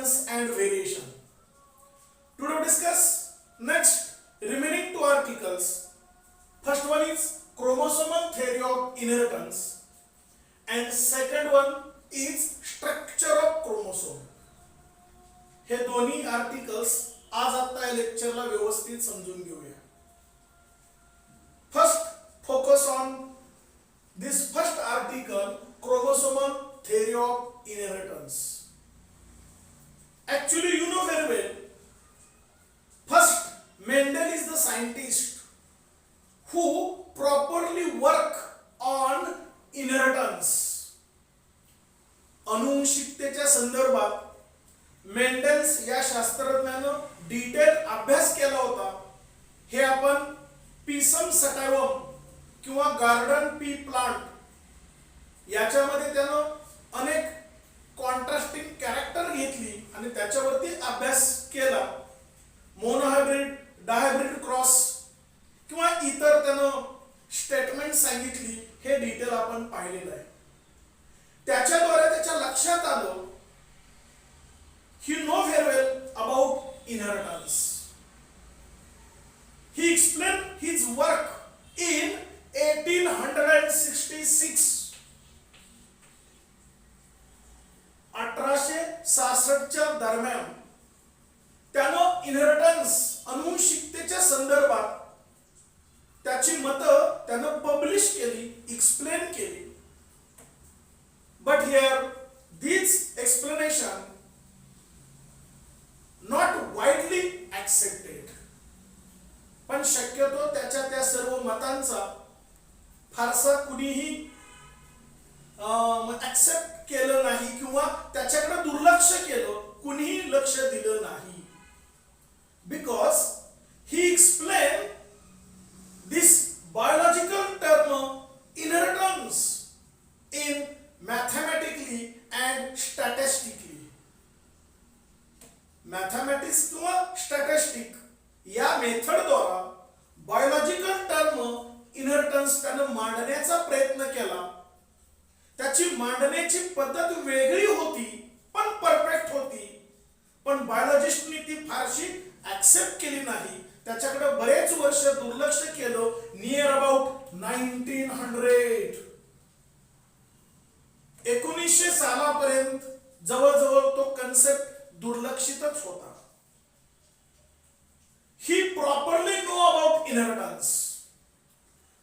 inheritance and variation. Today we discuss next remaining two articles. First one is chromosomal theory of inheritance and second one is structure of chromosome. हे दोन्ही articles आज आता या लेक्चरला व्यवस्थित समजून घेऊया. First focus on this first article, chromosomal theory of inheritance. Actually, you know very well. First, Mendel is the scientist who properly work on inheritance. अनुवंशिकतेच्या संदर्भात Mendel's या शास्त्रज्ञानं डिटेल अभ्यास केला होता. हे आपण पिसम सटायवम किंवा गार्डन पी प्लांट याच्यामध्ये त्यानं अनेक कॉन्ट्रास्टिंग कॅरेक्टर घेतली आणि त्याच्यावरती अभ्यास केला. मोनोहायब्रिड, डायहायब्रिड क्रॉस किंवा इतर त्यानं स्टेटमेंट सांगितली. हे डिटेल आपण पाहिलेलं आहे. त्याच्याद्वारे त्याच्या लक्षात आलं he know very well about inheritance. He explained his work in 1866. 1866च्या दरम्यान त्यानं इनहेरिटन्स अनुवंशिकतेच्या संदर्भात त्याची मतं त्यानं पब्लिश केली, एक्सप्लेन केली. But here this explanation not widely accepted. पण शक्यतो त्याच्या त्या सर्व मतांचा फारसा कुणीही ऍक्सेप्ट केलं नाही किंवा त्याच्याकडे दुर्लक्ष केलं, कुणीही लक्ष दिलं नाही. Because he explain this biological term inheritance in mathematically and statistically. Mathematics किंवा स्टॅटिस्टिक या मेथडद्वारा बायोलॉजिकल टर्म इनहेरिटन्स त्यानं मांडण्याचा प्रयत्न केला. त्याची मांडण्याची पद्धत वेगळी होती पण परफेक्ट होती. पण बायोलॉजिस्टनी ती फारशी ऍक्सेप्ट केली नाही. त्याच्याकडे बरेच वर्ष दुर्लक्ष केलं. नियर अबाउट 1900 1900 सालापर्यंत जवळजवळ तो कन्सेप्ट दुर्लक्षितच होता. He properly know about inheritance.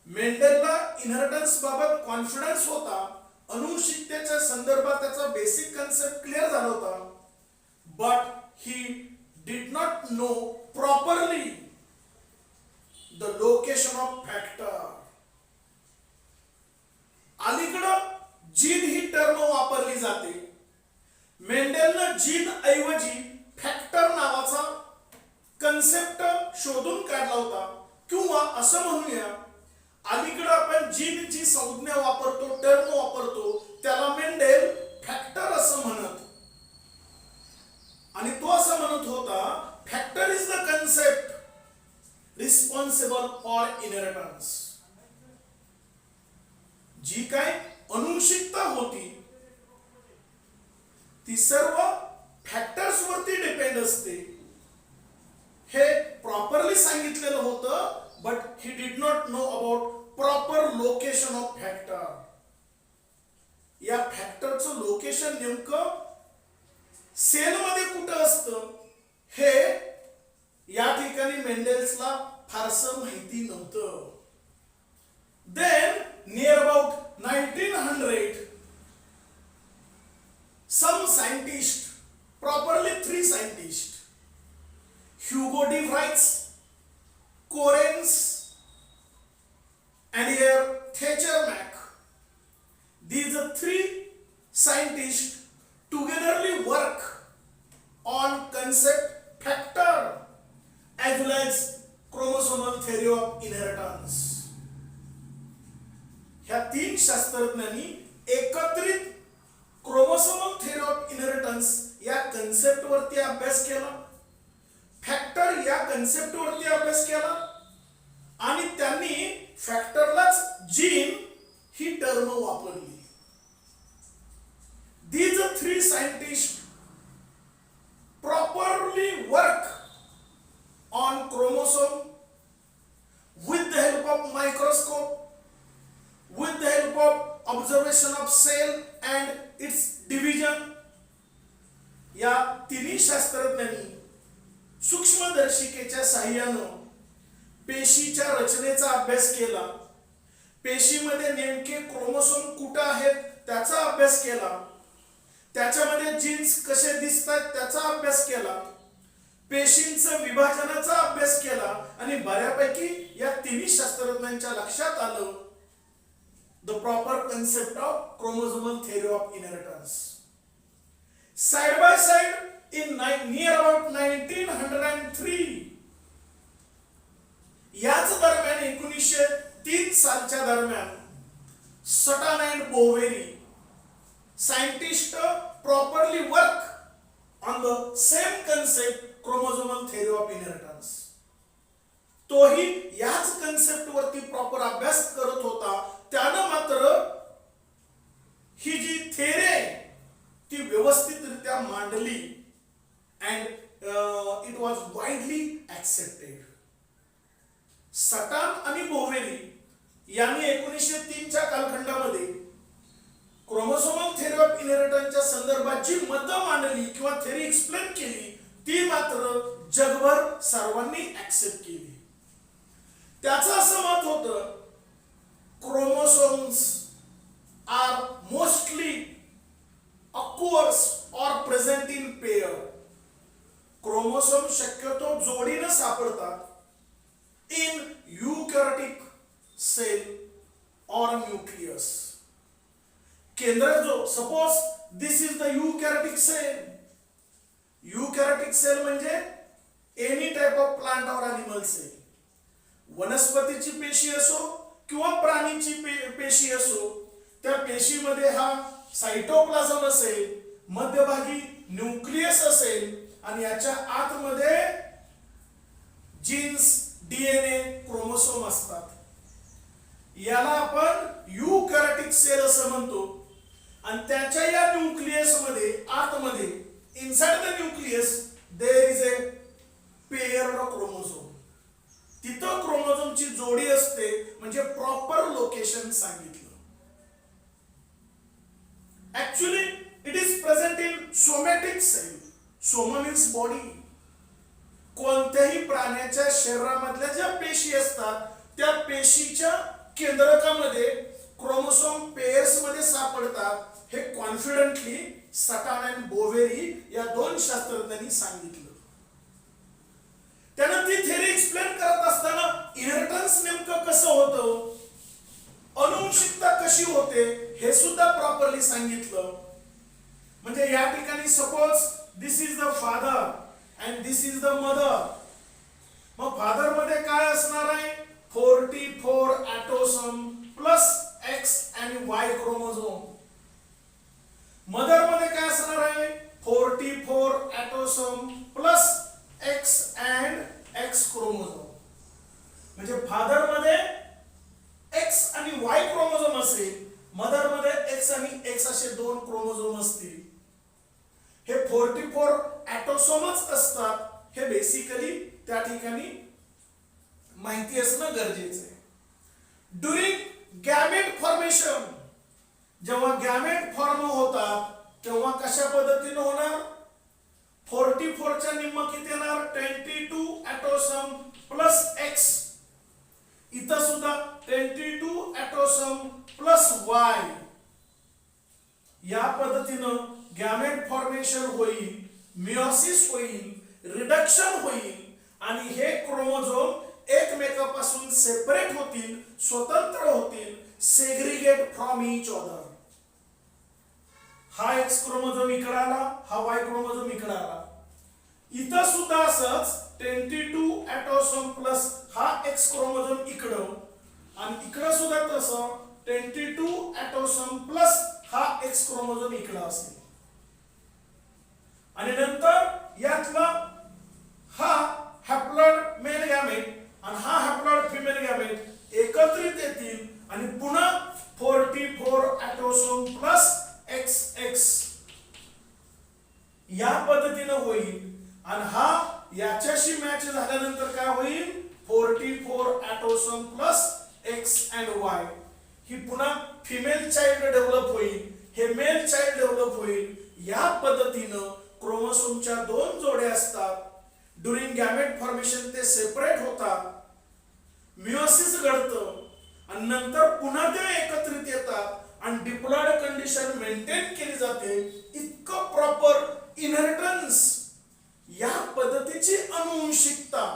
मेंडेलला इनहेरिटन्स बाबत कॉन्फिडन्स होता. अनुवंशिकतेच्या संदर्भात त्याचा बेसिक कन्सेप्ट क्लिअर झाला होता. But he did not know properly the location of factor. अलीकडं जीन ही टर्म वापरली जाते. मेंडेलनं जीन ऐवजी फॅक्टर नावाचा कन्सेप्ट शोधून काढला होता. किंवा असं म्हणूया, अलीकडे आपण जीन जी संज्ञा वापरतो, टर्म वापरतो, त्याला मेंडेल फॅक्टर असं म्हणत. आणि तो असं म्हणत होता, factor is the concept responsible for inheritance. जी काय अनुवंशिकता होती ती सर्व फॅक्टर्स वरती डिपेंड असते. हे प्रॉपरली सांगितलेलं होतं. But he did not know about proper location of factor. या फॅक्टरचं लोकेशन नेमकं सेल मध्ये कुठं असतं हे या ठिकाणी मेंडेल्सला फारसं माहिती नव्हतं. Then near about 1900 some scientists, properly 3 scientists, Hugo de Vries, Correns and here Thatcher-Mack, these 3 scientists togetherly work on concept factor as well as chromosomal theory of inheritance. ह्या 3 शास्त्रज्ञांनी एकत्रित क्रोमोसोमल थेअरी ऑफ इनहेरिटन्स या concept वरती अभ्यास केला. Factor या concept वरती अभ्यास केला आणि त्यांनी फॅक्टरलाच जीन ही टर्म वापरली. These 3 scientists chromosome with the help of microscope, with the help of observation of cell and its division. या तिन्ही शास्त्रज्ञांनी सूक्ष्मदर्शिकेच्या साहाय्यानं पेशीच्या रचनेचा अभ्यास केला, पेशीमध्ये नेमके क्रोमोसोम कुठे आहेत त्याचा अभ्यास केला, त्याच्यामध्ये जीन्स कसे दिसतात त्याचा अभ्यास केला, पेशींचं विभाजनाचा अभ्यास केला आणि बऱ्यापैकी या तिन्ही शास्त्रज्ञांच्या लक्षात आलं the proper concept of chromosomal theory of inheritance. Side by side in near about 1903 याच दरम्यान 1903 सालच्या दरम्यान Sutton and Boveri scientist properly work on the same concept chromosomal theory of inheritance. तोही याच कन्सेप्ट वरती प्रॉपर अभ्यास करत होता. त्यानं मात्र ही जी थेअरी आहे ती व्यवस्थितरित्या मांडली and it was widely accepted. सटन आणि बोवेरी यांनी 1903 च्या कालखंडामध्ये क्रोमोसोमल थेअरी ऑफ इनहेरिटन्सच्या संदर्भात जी मतं मांडली किंवा थेअरी एक्सप्लेन केली ती मात्र जगभर सर्वांनी ऍक्सेप्ट केली. त्याचं असं मत होतं chromosomes are mostly occurs or present in pair. Chromosome शक्यतो जोडीनं सापडतात in eukaryotic cell or nucleus. केंद्र जो suppose this is the eukaryotic cell. Eukaryotic cell म्हणजे any type of plant or animal cell. वनस्पतीची पेशी असो किंवा प्राणीची पेशी असो, त्या पेशीमध्ये हा सायटोप्लाझम असेल, मध्यभागी न्यूक्लियस असेल आणि याच्या आतमध्ये जीन्स, डीएनए, क्रोमोसोम असतात. याला आपण यूकॅरियोटिक सेल असं म्हणतो. आणि त्याच्या या न्यूक्लियस मध्ये आतमध्ये inside the nucleus there is a paired chromosome. तिथं क्रोमोसोमची जोडी असते म्हणजे प्रॉपर लोकेशन सांगितलं. Actually it is present in somatic cell. Soma means body. कोणत्याही प्राण्याच्या शरीरामधल्या ज्या पेशी असतात त्या पेशीच्या केंद्रकामध्ये क्रोमोसोम पेयर्स मध्ये सापडतात. हे कॉन्फिडेंटली सटन अँड बोवेरी या दोन शास्त्रज्ञांनी सांगितलं. त्यानं ती थेअरी एक्सप्लेन करत असताना इनहेरिटन्स नेमकं कसं होतं, अनुवंशिकता कशी होते हे सुद्धा प्रॉपरली सांगितलं. म्हणजे या ठिकाणी suppose this is the father and this is the mother. मग फादर मध्ये काय असणार आहे, 44 ॲटोसोम प्लस एक्स आणि वाय क्रोमोझोम. मदर मध्ये काय असणार आहे, 44 autosome plus X and X chromosome. म्हणजे फादर मध्ये एक्स आणि वाय क्रोमोझोम असेल, मदर मध्ये एक्स आणि एक्स असे दोन क्रोमोझोम असतील. हे 44 ॲटोसोमच असतात. हे बेसिकली त्या ठिकाणी माहिती असणं गरजेचं आहे. ड्युरिंग गॅमेट फॉर्मेशन, जेव्हा गॅमेट फॉर्म होतात तेव्हा कशा पद्धतीने होणार, 44 च्या निम्म किती येणार, 22 ॲटोसोम प्लस एक्स. इथं सुद्धा 22 ॲटोसोम प्लस वाय. या पद्धतीनं गॅमेट फॉर्मेशन होईल, मियोसिस होईल, रिडक्शन होईल आणि हे क्रोमोझोम एकमेकापासून सेपरेट होतील, स्वतंत्र होतील, सेग्रिगेट फ्रॉम इच अदर. हा एक्स क्रोमोझोम इकडे आला, हा वाय क्रोमोझोम इकडे आला. इथं सुद्धा असंच 22 ॲटोसोम प्लस हा एक्स क्रोमोझोम इकडं आणि इकडं सुद्धा तसं 22 ॲटोसोम प्लस हा एक्स क्रोमोझोम इकडं असेल. आणि नंतर यातला हा हॅप्लॉइड मेल गॅमेट आणि हा हॅप्लॉइड फिमेल गॅमेट एकत्रित येतील आणि पुन्हा 44 ॲटोसोम प्लस एक्स एक्स या पद्धतीने होईल. आणि हा याच्याशी मॅच झाल्यानंतर काय होईल, chromosome plus X and Y. ही पुन्हा फिमेल चाइल्ड डेव्हलप होईल, हे मेल चाइल्ड डेव्हलप होईल. या पद्धतीनं क्रोमोसोमच्या दोन जोड्या असतात. ड्युरिंग गॅमेट फॉर्मेशन ते सेपरेट होतात, मियोसिस घडतं आणि नंतर पुन्हा ते एकत्रित येतात आणि डिप्लॉइड कंडिशन मेंटेन केली जाते. इतकं प्रॉपर इनहेरिटन्स, या पद्धतीची अनुवंशिकता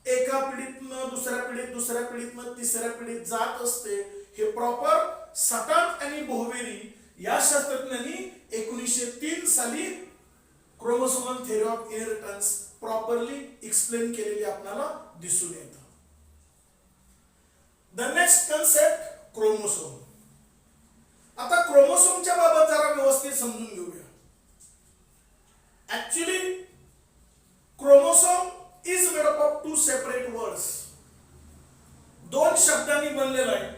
एका पिढीतनं दुसऱ्या पिढीत, दुसऱ्या पिढीतनं तिसऱ्या पिढीत जात असते. हे प्रॉपर सटान आणि बोहवेरी या शास्त्रज्ञांनी 1903 साली chromosomal theory of inheritance properly explain केलेली आपल्याला दिसून येतं. The next concept chromosome. आता क्रोमोसोमच्या बाबत जरा व्यवस्थित समजून घेऊया. Actually chromosome is made up of two separate words. दोन शब्दांनी बनलेला आहे.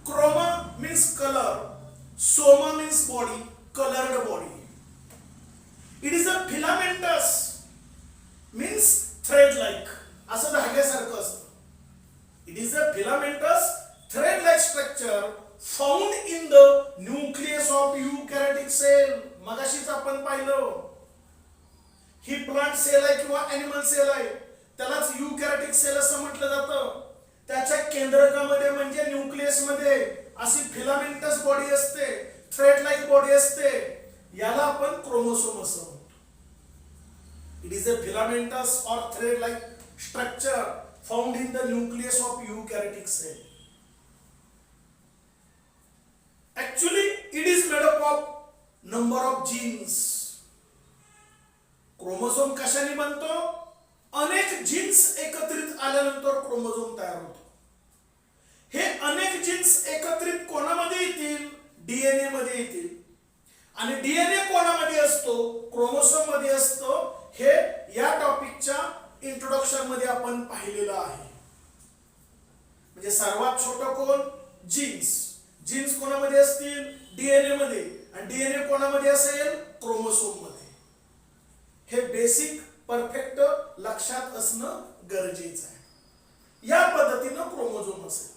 Chroma means colour, soma means body, coloured body. It is a filamentous means thread like, असं धाग्यासारखं असतं. It is a filamentous thread like structure found in the nucleus of eukaryotic sale. मगाशीच आपण पाहिलं, ही प्लांट सेल आहे किंवा animal sale आहे, त्यालाच यूकॅरियोटिक सेल असं म्हटलं जातं. त्याच्या केंद्रकामध्ये म्हणजे न्यूक्लियस मध्ये अशी फिलामेंटस बॉडी असते, थ्रेड लाईक बॉडी असते, याला आपण क्रोमोसोम असं म्हणतो. It is a filamentous or thread like structure found in the nucleus of eukaryotic cell. Actually, it is made up of number of genes. Chromosome कशाने बनतो? अनेक jeans एकत्रित आल्यानंतर क्रोमोसोम तयार होतो. हे अनेक जीन्स एकत्रित कोणामध्ये येतील? डीएनए मध्ये येतील. आणि डीएनए कोणामध्ये असतो? क्रोमोसोम मध्ये असतो. हे या टॉपिकच्या इंट्रोडक्शन मध्ये आपण पाहिलेलं आहे. म्हणजे सर्वात छोटं कोण? जीन्स. जीन्स कोणामध्ये असतील? डीएनए मध्ये. आणि डीएनए कोणामध्ये असेल? क्रोमोसोम मध्ये. हे बेसिक परफेक्ट लक्षात असणं गरजेचं आहे. या पद्धतीनं क्रोमोझोम असेल.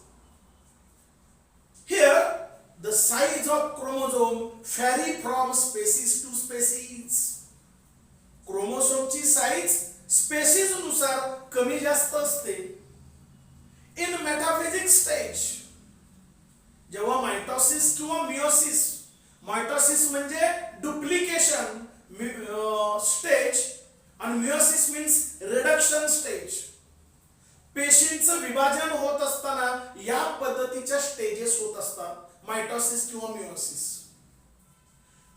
Here the size of chromosome vary from species to species. क्रोमोसोमची साइज स्पेसीज नुसार कमी जास्त असते. इन मेटाफेजिक स्टेज, जेव्हा मायटोसिस किंवा मियोसिस, मायटोसिस म्हणजे डुप्लिकेशन स्टेज आणि मियोसिस मीन्स रिडक्शन स्टेज, पेशींचं विभाजन होत असताना या पद्धतीच्या स्टेजेस होत असतात, मायटोसिस किंवा मियोसिस.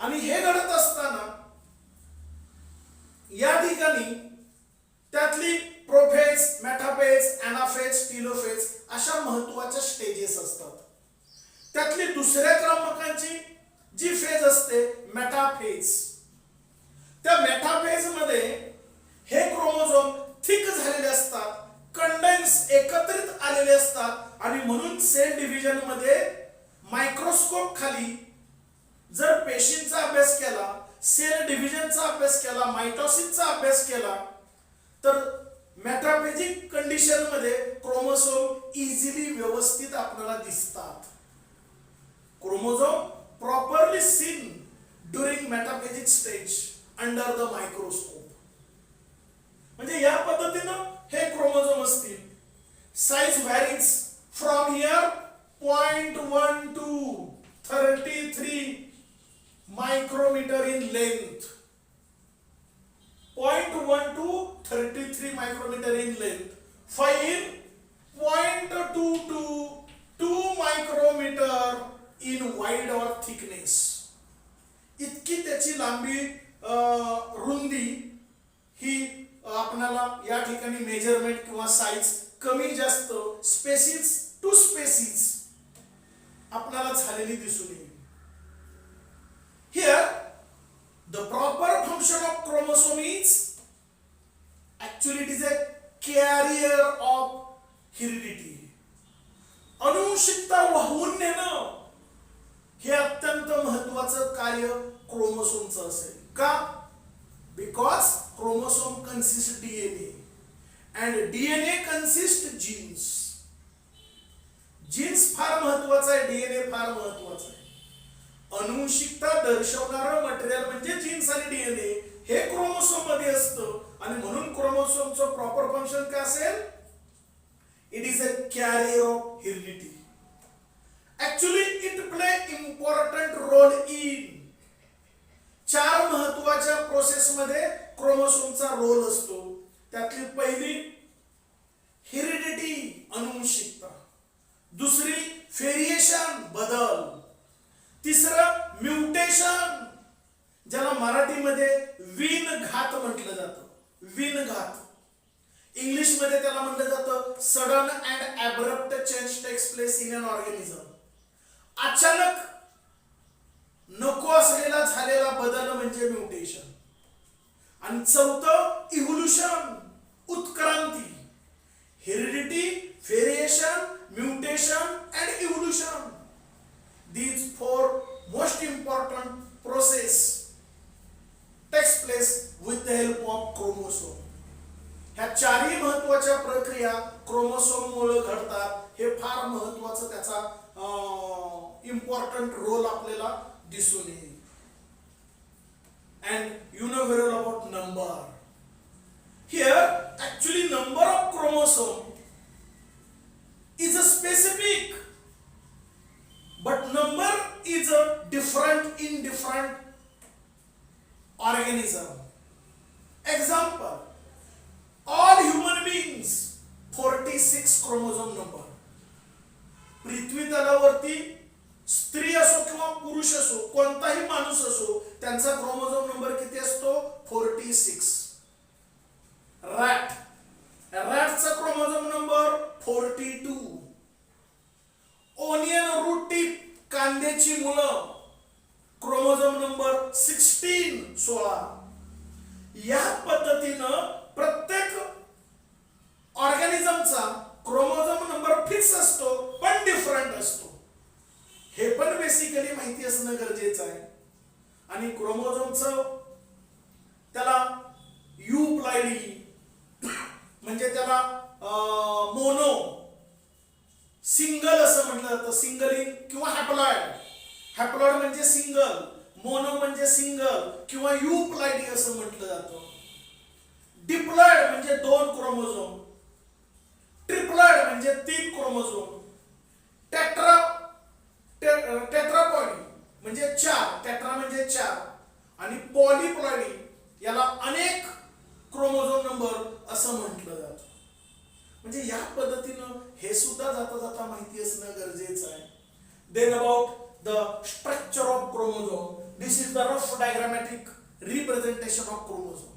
आणि हे घडत असताना या ठिकाणी त्यातली प्रोफेज, मेटाफेज, एनाफेज, टेलोफेज अशा महत्वाच्या स्टेजेस असतात. त्यातली दुसऱ्या क्रमांकाची जी फेज असते मेटाफेज. त्या मेटाफेज मध्ये हे क्रोमोझोम थिक झालेले असतात, कंडेन्स एकत्रित आलेले असतात आणि म्हणून सेल डिव्हिजन मध्ये मायक्रोस्कोप खाली जर पेशींचा अभ्यास केला, सेल डिव्हिजनचा अभ्यास केला, मायटोसिसचा अभ्यास केला तर मेटाफेजिक कंडिशन मध्ये क्रोमोझोम इझिली व्यवस्थित आपल्याला दिसतात. Chromosome properly seen during metaphasic stage under the microscope. म्हणजे या पद्धतीनं हे क्रोमोझोम असतील. Size varies from here 0.1 to 33 micrometre in length. 0.1 to 33 micrometre in length. Fine 0.2 to 2 micrometre in wide और थिकनेस. इतकी त्याची लांबी, रुंदी ही आपल्याला या ठिकाणी मेजरमेंट किंवा साइज कमी जास्त स्पेसीज टू स्पेसीज आपल्याला झालेली दिसून येईल. Here the proper function of chromosome is actually it is a carrier of heredity. अनुवंशिकता वाहून नेणं हे अत्यंत महत्वाचं कार्य क्रोमोसोमचं असेल. का? Because chromosome consist DNA and DNA consists genes. Genes फार महत्वाचा आहे, डीएनए फार महत्वाचा आहे. अनुवंशिकता दर्शवणारं मटेरियल म्हणजे जीन्स आणि डीएनए हे क्रोमोसोम मध्ये असतं आणि म्हणून क्रोमोसोमचं प्रॉपर फंक्शन काय असेल? It is a carrier of heredity. Actually it play important role in 4 महत्वाच्या प्रोसेस मध्ये क्रोमोसोमचा रोल असतो. त्यातली पहिली हेरिडिटी अनुवंशिकता, दुसरी व्हेरिएशन बदल, तिसरं म्युटेशन ज्याला मराठीमध्ये विणघात म्हटलं जातं. विणघात इंग्लिश मध्ये त्याला म्हटलं जातं sudden and abrupt change takes place in an organism. अचानक नको असलेला झालेला बदल म्हणजे म्युटेशन. आणि चौथं इव्होल्युशन उत्क्रांती. Heredity, variation, mutation and evolution, these 4 most important process takes place with the help of chromosome. ह्या 4ही महत्वाच्या प्रक्रिया क्रोमोसोम मुळे घडतात. हे फार महत्वाचं त्याचा इम्पॉर्टंट रोल आपल्याला दिसून येईल. and you know very well about number. Here actually number of chromosome is a specific, but number is a different in different organism. Example, all human beings 46 chromosome number. पृथ्वी तलावरती स्त्री असो किंवा पुरुष असो, कोणताही माणूस असो, त्यांचा क्रोमोझोम नंबर किती असतो? 46. रॅटचा chromosome number 42. Onion root tip कांद्याची मुळं क्रोमोझोम नंबर 16. या पद्धतीनं प्रत्येक ऑर्गॅनिझमचा क्रोमोझोम नंबर फिक्स असतो पण डिफरंट असतो. हे पण बेसिकली माहिती असणं गरजेचं आहे. आणि क्रोमोझोमचं त्याला युप्लॉइडी म्हणजे त्याला मोनो, सिंगल असं म्हटलं जातं. सिंगलिंग किंवा हॅप्लॉइड. हॅप्लॉइड म्हणजे सिंगल, मोनो म्हणजे सिंगल किंवा युप्लॉइडी असं म्हटलं जातं. डिप्लॉइड म्हणजे 2 क्रोमोझोम, ट्रिप्लॉइड म्हणजे 3 क्रोमोझोम, टेट्रापॉइडी म्हणजे 4, टेट्रा म्हणजे 4 आणि पॉलीप्लॉइडी याला अनेक क्रोमोझोम नंबर असं म्हटलं जातं. म्हणजे या पद्धतीनं हे सुद्धा जाता जाता माहिती असणं गरजेचं आहे. Then about the structure of chromosome. This is the rough diagrammatic representation of chromosome.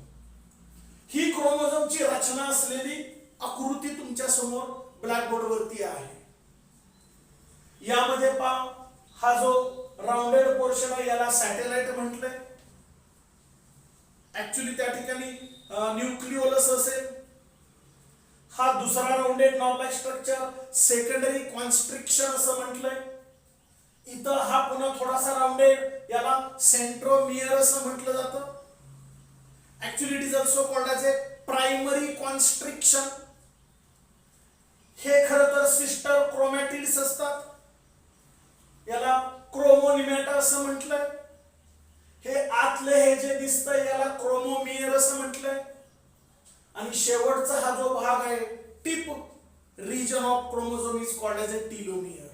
ही क्रोमोझोमची रचना असलेली आकृती तुमच्या समोर ब्लॅकबोर्ड वरती आहे. यामध्ये पहा, हा जो राउंडेड पोर्शन आहे याला सॅटेलाइट म्हटलंय. ऍक्च्युली त्या ठिकाणी न्यूक्लिओलस असेल. हा दुसरा rounded non structure secondary constriction असं म्हटलंय. इथं हा पुन्हा थोडासा राउंडेड, याला सेंट्रोमियर असं म्हटलं जातं. Actually it is also called as a primary constriction. हे खरं तर सिस्टर क्रोमॅटिड्स असतात. याला क्रोमोनिमॅटा असं म्हटलंय. हे आतले हे जे दिसतंय याला क्रोमोमियर असं म्हटलंय. आणि शेवटचा हा जो भाग आहे tip region of chromosome is called as a telomere.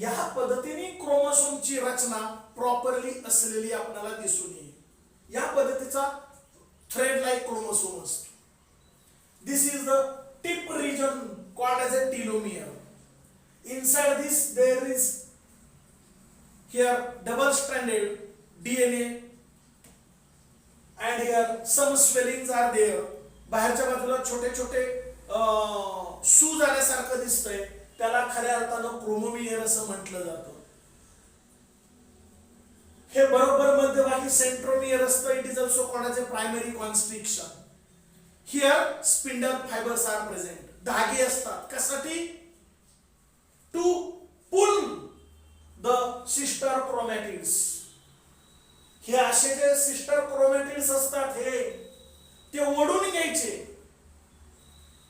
या पद्धतीने क्रोमोसोमची रचना प्रॉपरली असलेली आपल्याला दिसून येईल. या पद्धतीचा थ्रेड लाईक क्रोमोसोम असतो. This is the tip region called as a telomere. Inside this there is here double stranded DNA and here some swellings are there. बाहेरच्या बाजूला छोटे छोटे सूज आल्यासारखं दिसतंय, त्याला खऱ्या अर्थानं क्रोमोमियर असं म्हटलं जातं. हे बरोबर मध्यभागी सेंट्रोमियर असतं. It is also called as a primary constriction. Here spindle fibres are present. धागे असतात. कशासाठी? To pull the sister chromatids. हे असे जे सिस्टर क्रोमॅटिड्स असतात हे ते ओढून घ्यायचे.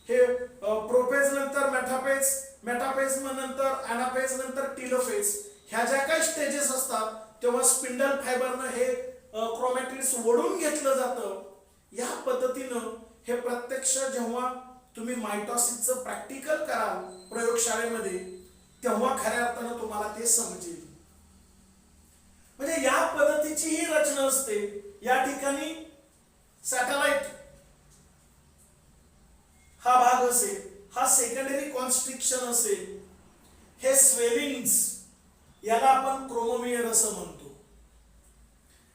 हे प्रोपेज नंतर मेटाफेज, मेटाफेज नंतर अनाफेज नंतर टेलोफेज ह्या ज्या काही स्टेजेस असतात तेव्हा स्पिंडल फायबरनं हे क्रोमॅटिड्स ओढून घेतलं जातं. या पद्धतीनं हे प्रत्यक्ष जेव्हा तुम्ही मायटॉसिसचं प्रॅक्टिकल कराल प्रयोगशाळेमध्ये तेव्हा खऱ्या अर्थानं तुम्हाला ते समजेल. म्हणजे या पद्धतीची ही रचना असते. या ठिकाणी सॅटेलाइट हा भाग असेल, हा सेकंडरी कॉन्स्ट्रिक्शन असेल, हे स्वेलिंग्स याला आपण क्रोमोमियर असं म्हणतो.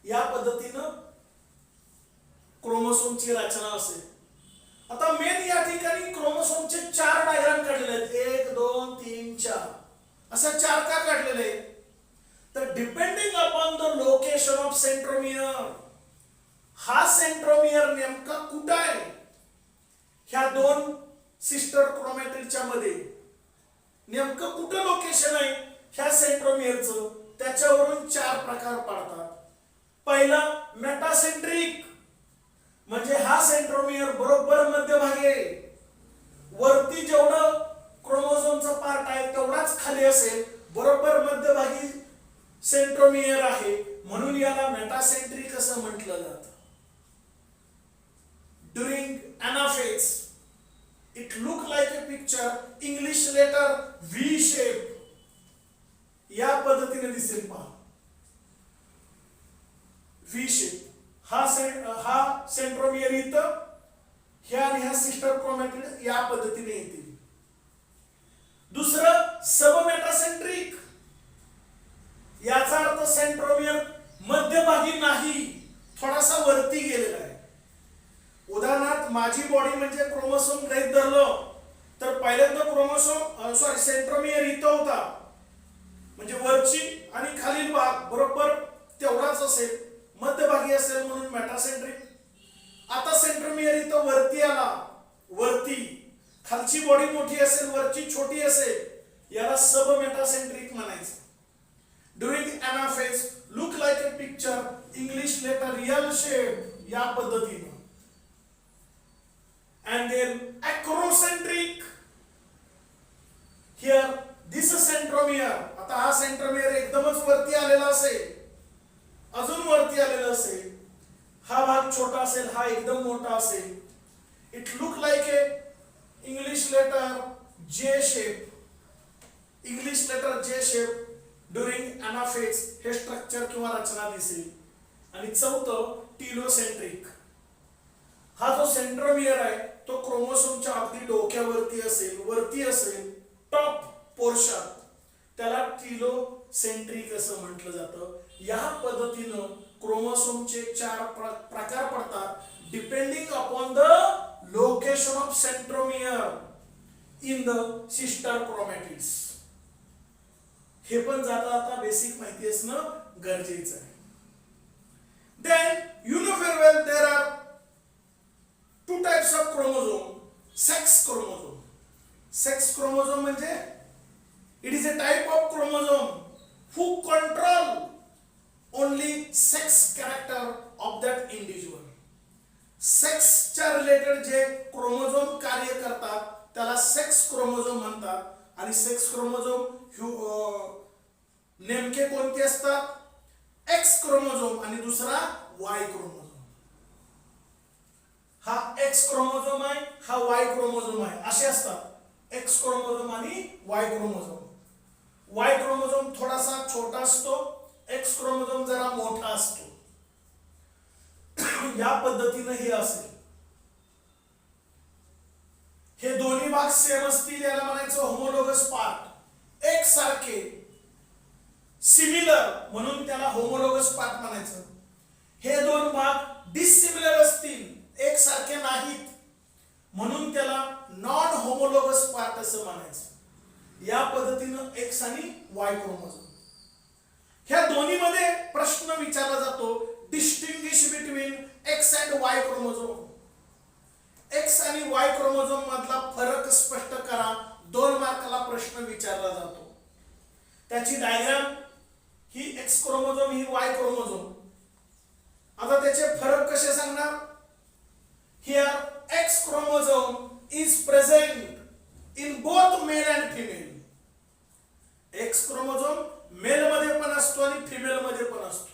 या पद्धतीनं क्रोमोसोमची रचना असेल. आता मेन या ठिकाणी क्रोमोसोमचे 4 डायग्राम काढलेले आहेत. 1 2 3 4 अशा 4 का काढलेले आहेत? तर depending upon the location of centromere, हा सेंट्रोमियर नेमका कुठं आहे ह्या 2 सिस्टर क्रोमॅटिडच्या मध्ये, नेमकं कुठं लोकेशन आहे ह्या सेंट्रोमियरचं, त्याच्यावरून 4 प्रकार पडतात. पहिला मेटासेंट्रिक, म्हणजे हा सेंट्रोमियर बरोबर मध्यभागी आहे. वरती जेवढं क्रोमोझोमचा पार्ट आहे तेवढाच खाली असेल, बरोबर मध्यभागी सेंट्रोमियर आहे, म्हणून याला मेटासेंट्रिक असं म्हटलं जातं. During anaphase it look like a picture, English letter V shape या पद्धतीने दिसेल. पहा व्ही शेप, हा सेंट्रोमियर इथं, ह्या आणि ह्या सिस्टर क्रोमॅटिड या पद्धतीने येतील. दुसरं सबमेटासेंट्रिक, याचा अर्थ सेंट्रोमियर मध्यभागी नाही, थोडासा वरती गेलेला आहे. उदाहरणार्थ माझी बॉडी म्हणजे क्रोमोसोम गृहीत धरलं तर पहिल्यांदा सेंट्रोमियर इथं होता, म्हणजे वरची आणि खालील भाग बरोबर तेवढाच असेल, मध्यभागी असेल म्हणून मेटासेंट्रिक. आता सेंट्रोमियर इथं वरती आला, वरती खालची बॉडी मोठी असेल, वरची छोटी असेल, याला सबमेटासेंट्रिक म्हणायचं. During anaphase look like a picture, English letter L shape या पद्धतीनं. And then acrocentric, here this centromere, आता हा सेंट्रोमियर एकदमच वरती आलेला असेल, अजून वरती आलेला असेल, हा भाग छोटा असेल, हा एकदम मोठा असेल. It look like a English letter J shape, English letter J shape. During anaphase हे स्ट्रक्चर किंवा रचना दिसेल. आणि चौथं टीलोसेंट्रिक, हा जो सेंट्रोमियर आहे तो क्रोमोसोमच्या अगदी डोक्यावरती असेल, वरती असेल, टॉप पोर्शन, त्याला टीलोसेंट्रिक असं म्हटलं जातं. या पद्धतीनं क्रोमोसोमचे 4 प्रकार पडतात depending upon the location of centromere in the sister chromatids. हे पण जाता आता बेसिक माहिती असणं गरजेचं आहे. Then you know very well there are 2 types of chromosome. Sex chromosome. Sex chromosome म्हणजे it is a type of chromosome who control only sex character of that individual. Sex च्या रिलेटेड जे chromosome कार्य करतात त्याला sex chromosome म्हणतात. आणि sex chromosome नेमके कोणते असतात? एक्स क्रोमोझोम आणि दुसरा वाय क्रोमोझोम. हा एक्स क्रोमोझोम आहे, हा वाय क्रोमोझोम आहे, असे असतात एक्स क्रोमोझोम आणि वाय क्रोमोझोम. वाय क्रोमोझोम थोडासा छोटा असतो, एक्स क्रोमोझोम जरा मोठा असतो. या पद्धतीने हे असेल. हे दोन्ही भाग सेम असतील याला म्हणायचं होमोलोगस पार्ट, एक सारखे, सिमिलर म्हणून त्याला होमोलोगस पार्ट म्हणायचं. हे 2 भाग डिसिमिलर असतील, एक सारखे नाहीत, म्हणून त्याला नॉन होमोलोगस पार्ट असं म्हणायचं. या पद्धतीनं एक्स आणि वाय क्रोमोझोम. ह्या दोन्ही मध्ये प्रश्न विचारला जातो, distinguish between x and Y chromosome. X आणि वाय क्रोमोझोम मधला फरक स्पष्ट करा, 2 मार्काला प्रश्न विचारला जातो. त्याची डायग्राम ही एक्स क्रोमोझोम, ही वाय क्रोमोझोम. आता त्याचे फरक कसे सांगणार? Here X chromosome is present in both male and female. X chromosome male मध्ये पण असतो आणि फिमेल मध्ये पण असतो.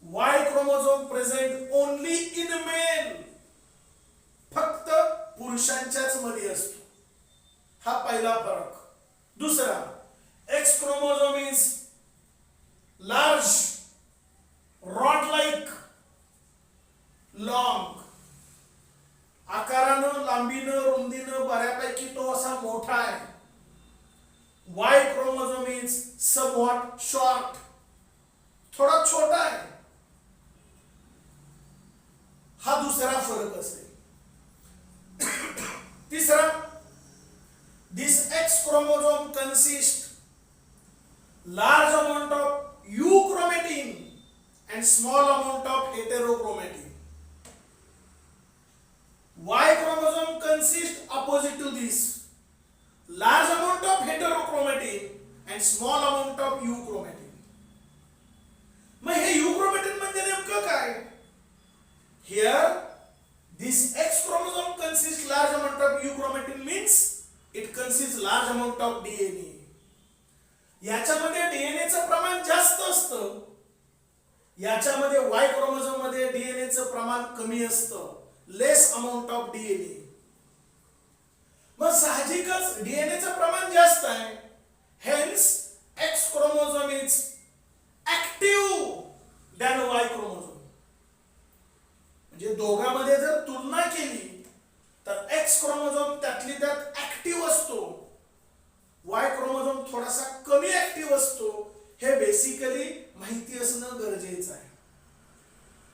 Y chromosome present only in male, फक्त पुरुषांच्याच मध्ये असतो. हा पहिला फरक. दुसरा, X chromosome is large, rod like, long. आकारानं, लांबीनं, रुंदीनं बऱ्यापैकी तो असा मोठा आहे. Y chromosome is somewhat short, थोडा छोटा आहे. हा दुसरा फरक असेल. तिसरा, this X chromosome consist large amount of euchromatin and small amount of heterochromatin. Y chromosome consists opposite to this, large amount of heterochromatin and small amount of euchromatin. मग हे euchromatin म्हणजे नेमकं काय? Here this X chromosome consists large amount of euchromatin means it consists large amount of DNA. याच्यामध्ये डीएनएचं प्रमाण जास्त असतं, याच्यामध्ये वाय क्रोमोझोम मध्ये डीएनएचं प्रमाण कमी असतं, लेस अमाउंट ऑफ डीएनए. मग साहजिकच डीएनएचं प्रमाण जास्त आहे, hence X chromosome is active than Y chromosome. म्हणजे दोघांमध्ये जर तुलना केली तर एक्स क्रोमोझोम त्यातली त्यात ऍक्टिव्ह असतो, वाय क्रोमोझोम थोडासा कमी ऍक्टिव्ह असतो. हे बेसिकली माहिती असणं गरजेचं आहे.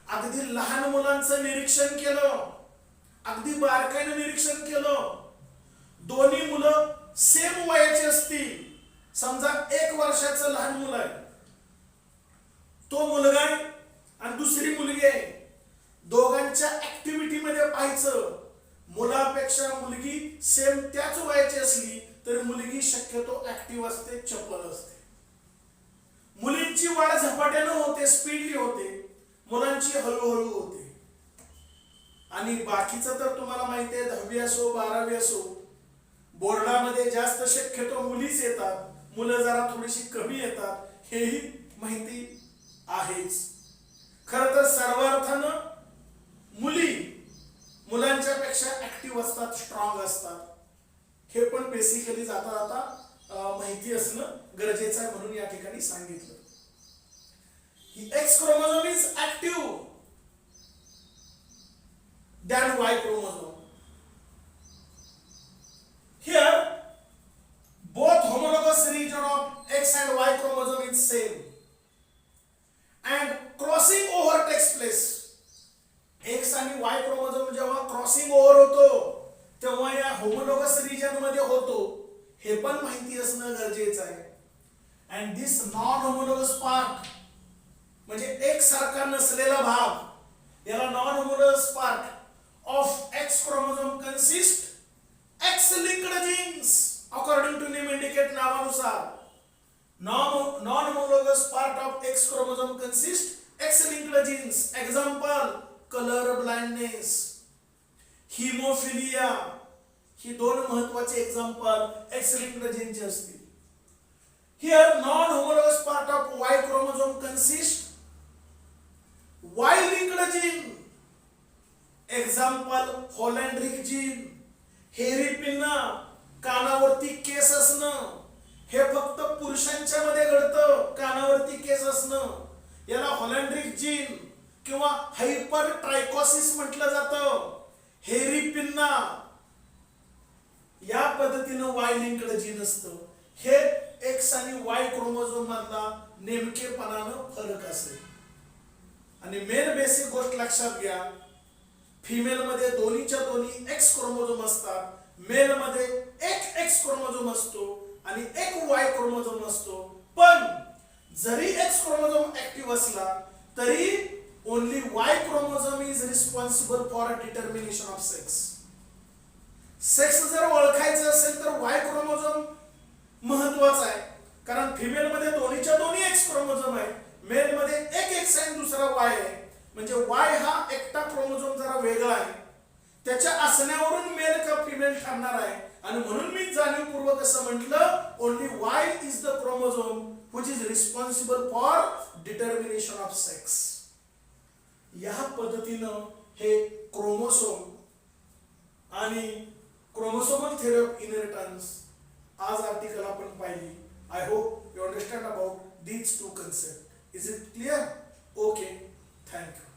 अगदी लहान मुलांचं निरीक्षण केलं, अगदी बारकाईनं निरीक्षण केलं, दोन्ही मुलं सेम वयाची असतील, समजा 1 वर्षाचं लहान मुलं आहे, तो मुलगा आहे आणि दुसरी मुलगी आहे, दोघांच्या ऍक्टिव्हिटी मध्ये पाहायचं, मुलापेक्षा मुलगी सेम त्याच वयाची असली तर मुलगी शक्यतो ऍक्टिव्ह असते, चपळ असते. मुलींची वाढ झपाट्यानं होते, स्पीडली होते, मुलांची हळूहळू होते. आणि बाकीचं तर तुम्हाला माहिती आहे, 10वी असो 12वी असो, बोर्डामध्ये जास्त शक्यतो मुलीच येतात, मुलं जरा थोडीशी कमी येतात, हेही माहिती आहेच. खरं तर सर्वार्थानं मुलांच्या पेक्षा ऍक्टिव्ह असतात, स्ट्रॉंग असतात. हे पण बेसिकली जाता जाता माहिती असणं गरजेचं आहे, म्हणून या ठिकाणी सांगितलं. ही X chromosome is active than Y chromosome. Here both homologous region of X and Y chromosome is same and crossing over takes place. X आणि Y क्रोमोझोम जेव्हा क्रॉसिंग ओव्हर होतो तेव्हा या होमोलॉगस रिजन मध्ये होतो, हे पण माहिती असणं गरजेचं आहे. And this non homologous part म्हणजे एक सारखा नसलेला भाग, याला non homologous part of X chromosome consist X linked genes according to name indicate. नावानुसार non homologous part of X chromosome consist X linked genes. Example, colour blindness, haemophilia, ही दोन महत्वाचे एक्झाम्पल एक्स लिंक्ड जीनचे असतील. Here non homologous part of Y chromosome consist Y linked gene. Example, holandric gene, hairy pinna, कानावरती केस असणं, हे फक्त पुरुषांच्या मध्ये घडतं, कानावरती केस असणं. याला होलँड्रिक जीन किंवा हायपर ट्रायकोसिस म्हटलं जातं. हेरी पिन्ना या पद्धतीनं वाय लिंक्ड जीन असतं. हे एक्स आणि वाय क्रोमोझोम मधला नेमकेपणानं फरक असेल. आणि मेन बेसिक गोष्ट लक्षात घ्या, फिमेल मध्ये दोन्हीच्या दोन्ही एक्स क्रोमोझोम असतात, मेल मध्ये एक एक्स क्रोमोझोम असतो आणि एक वाय क्रोमोझोम असतो. पण जरी एक्स क्रोमोझोम ऍक्टिव्ह असला तरी only Y chromosome is responsible for a determination of sex. Sex जर ओळखायचं असेल तर Y क्रोमोझोम महत्वाचा आहे, कारण फिमेल मध्ये दोन्हीच्या दोन्ही एक्स क्रोमोझोम आहे, मेल मध्ये एक एक्स आणि दुसरा वाय आहे. म्हणजे वाय हा एकटा क्रोमोझोम जरा वेगळा आहे, त्याच्या असण्यावरून मेल का फिमेल ठरणार आहे आणि म्हणून मी जाणीवपूर्वक असं म्हटलं only Y is the chromosome which is responsible for determination of sex. या पद्धतीनं हे क्रोमोसोम आणि क्रोमोसोमल theory of inheritance आज आर्टिकल आपण पाहिली. I hope you understand about these two concepts. Is it clear? Okay, thank you.